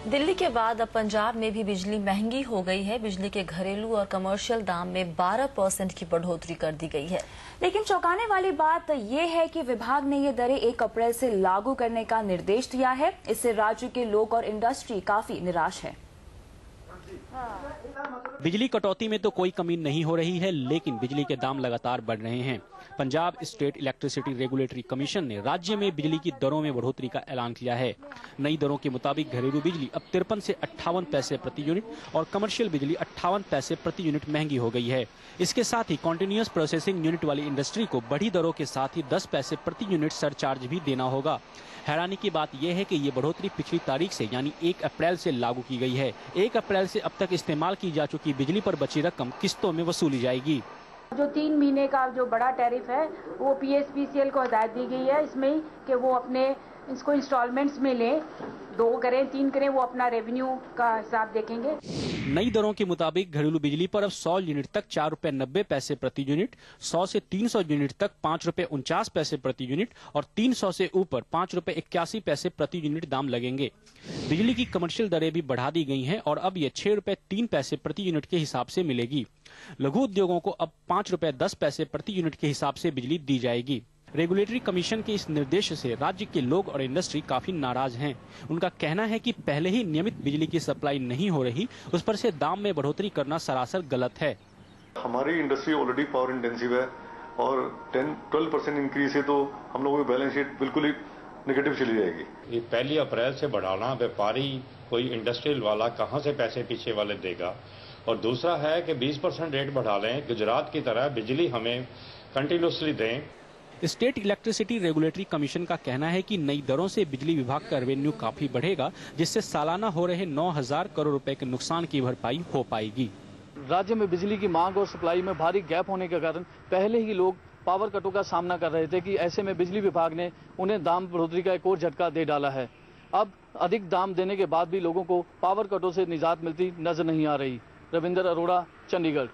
दिल्ली के बाद अब पंजाब में भी बिजली महंगी हो गई है। बिजली के घरेलू और कमर्शियल दाम में 12% की बढ़ोतरी कर दी गई है। लेकिन चौंकाने वाली बात यह है कि विभाग ने ये दरें 1 अप्रैल से लागू करने का निर्देश दिया है। इससे राज्य के लोग और इंडस्ट्री काफी निराश है। बिजली कटौती में तो कोई कमी नहीं हो रही है, लेकिन बिजली के दाम लगातार बढ़ रहे हैं। Punjab state electricity regulatory commission ने राज्य में बिजली की दरों में बढ़ोतरी का ऐलान किया है। नई दरों के मुताबिक घरेलू बिजली अब 53 से 58 पैसे प्रति यूनिट और कमर्शियल बिजली 58 पैसे प्रति यूनिट महंगी हो गई है। इसके साथ ही कॉन्टिन्यूअस प्रोसेसिंग यूनिट वाली इंडस्ट्री को बढ़ी दरों के साथ ही 10 पैसे प्रति यूनिट सरचार्ज भी देना होगा। हैरानी की बात यह है कि ये बढ़ोतरी पिछली तारीख से यानी 1 अप्रैल से लागू की गई है। 1 अप्रैल से अब तक इस्तेमाल की जा चुकी बिजली पर बची रकम किस्तों में वसूली जाएगी। जो 3 महीने का जो बड़ा टैरिफ है वो पीएसपीसीएल को हिदायत दी गई है इसमें कि वो अपने इसको इंस्टॉलमेंट्स में लें, 2 करें 3 करें, वो अपना रेवेन्यू का हिसाब देखेंगे। नई दरों के मुताबिक घरेलू बिजली पर अब 100 यूनिट तक 4 रुपए 90 पैसे प्रति यूनिट, 100 से 300 यूनिट तक 5 रुपए 49 पैसे प्रति यूनिट और 300 से ऊपर 5 रुपए 81 पैसे प्रति यूनिट दाम लगेंगे। बिजली की कमर्शियल दरें भी बढ़ा दी गई हैं और अब ये 6 रुपए 3 पैसे प्रति यूनिट के हिसाब से मिलेगी। लघु उद्योगों को अब 5 रुपए 10 पैसे प्रति यूनिट के हिसाब से बिजली दी जाएगी। रेगुलेटरी कमीशन के इस निर्देश से राज्य के लोग और इंडस्ट्री काफी नाराज हैं। उनका कहना है कि पहले ही नियमित बिजली की सप्लाई नहीं हो रही, उस पर से दाम में बढ़ोतरी करना सरासर गलत है। हमारी इंडस्ट्री ऑलरेडी पावर इंटेंसिव है और 10-12% इंक्रीज है तो हम लोगों की बैलेंस शीट बिल्कुल ही नेगेटिव चली जाएगी। ये 1 अप्रैल से बढ़ाना व्यापारी कोई इंडस्ट्रियल वाला कहां से पैसे पीछे वाले देगा। और दूसरा है कि 20% रेट बढ़ा लें, गुजरात की तरह बिजली हमें कंटिन्यूसली दें। स्टेट इलेक्ट्रिसिटी रेगुलेटरी कमीशन का कहना है कि नई दरों से बिजली विभाग का रेवेन्यू काफी बढ़ेगा, जिससे सालाना हो रहे 9,000 करोड़ रुपए के नुकसान की भरपाई हो पाएगी। राज्य में बिजली की मांग और सप्लाई में भारी गैप होने के कारण पहले ही लोग पावर कटों का सामना कर रहे थे कि ऐसे में बिजली विभाग ने उन्हें दाम बढ़ोतरी का एक और झटका दे डाला है। अब अधिक दाम देने के बाद भी लोगों को पावर कटों से निजात मिलती नजर नहीं आ रही। रविंदर अरोड़ा, चंडीगढ़।